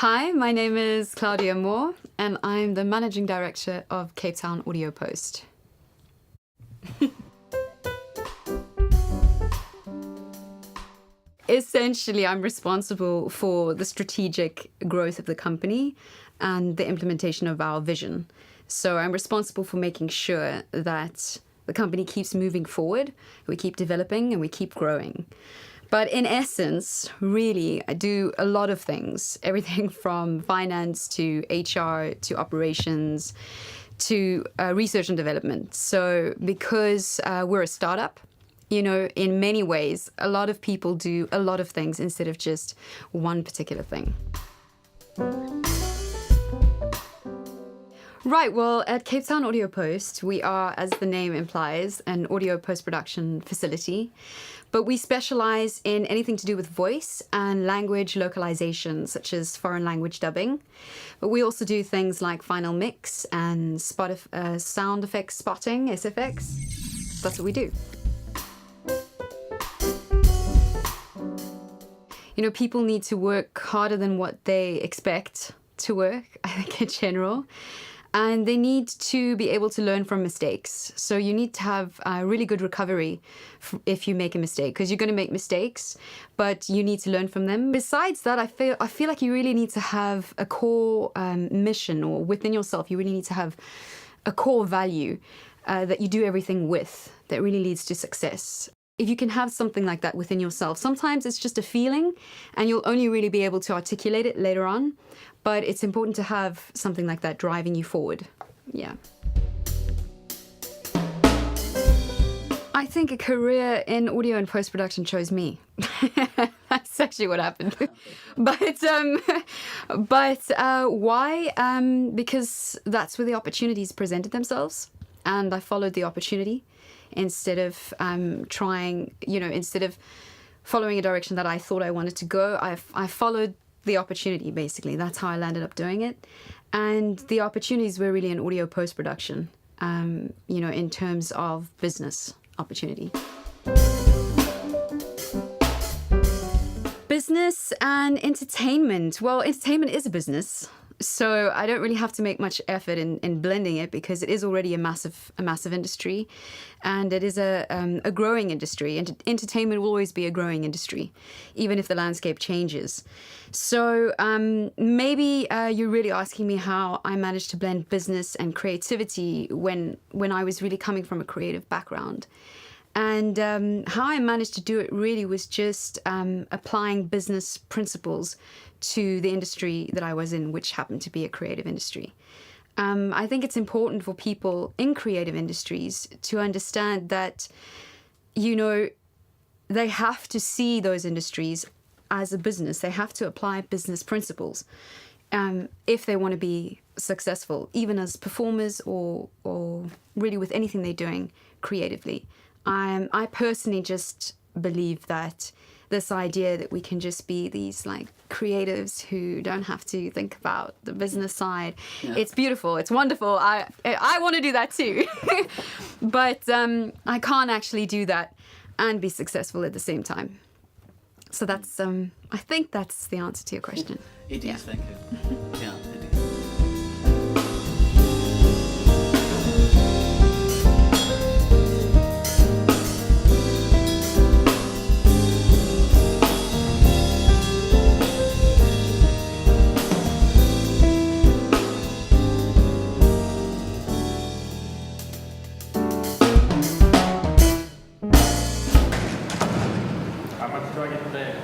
Hi, my name is Claudia Mohr, and I'm the Managing Director of Cape Town Audio Post. Essentially, I'm responsible for the strategic growth of the company and the implementation of our vision. So I'm responsible for making sure that the company keeps moving forward, we keep developing, and we keep growing. But in essence, really, I do a lot of things, everything from finance to HR to operations to research and development. So because we're a startup, in many ways, a lot of people do a lot of things instead of just one particular thing. Right, well, at Cape Town Audio Post, we are, as the name implies, an audio post-production facility. But we specialize in anything to do with voice and language localization, such as foreign language dubbing. But we also do things like final mix and sound effects spotting, SFX. That's what we do. People need to work harder than what they expect to work, I think, in general. And they need to be able to learn from mistakes. So you need to have a really good recovery if you make a mistake, because you're going to make mistakes, but you need to learn from them. Besides that, I feel like you really need to have a core mission, or within yourself, you really need to have a core value that you do everything with that really leads to success. If you can have something like that within yourself, sometimes it's just a feeling and you'll only really be able to articulate it later on. But it's important to have something like that driving you forward. Yeah. I think a career in audio and post-production chose me. That's actually what happened. But why? Because that's where the opportunities presented themselves. And I followed the opportunity instead of instead of following a direction that I thought I wanted to go. I followed the opportunity, basically. That's how I landed up doing it. And the opportunities were really in audio post-production, in terms of business opportunity. Business and entertainment. Well, entertainment is a business. So I don't really have to make much effort in blending it, because it is already a massive industry, and it is a growing industry. And entertainment will always be a growing industry, even if the landscape changes. So maybe you're really asking me how I managed to blend business and creativity when I was really coming from a creative background. And how I managed to do it really was just applying business principles to the industry that I was in, which happened to be a creative industry. I think it's important for people in creative industries to understand that, they have to see those industries as a business. They have to apply business principles if they want to be successful, even as performers or really with anything they're doing creatively. I personally just believe that this idea that we can just be these creatives who don't have to think about the business side. Yeah. It's beautiful. It's wonderful. I want to do that too. But I can't actually do that and be successful at the same time. So that's, I think that's the answer to your question. It is, thank you. Yeah, it is. How much do I get today?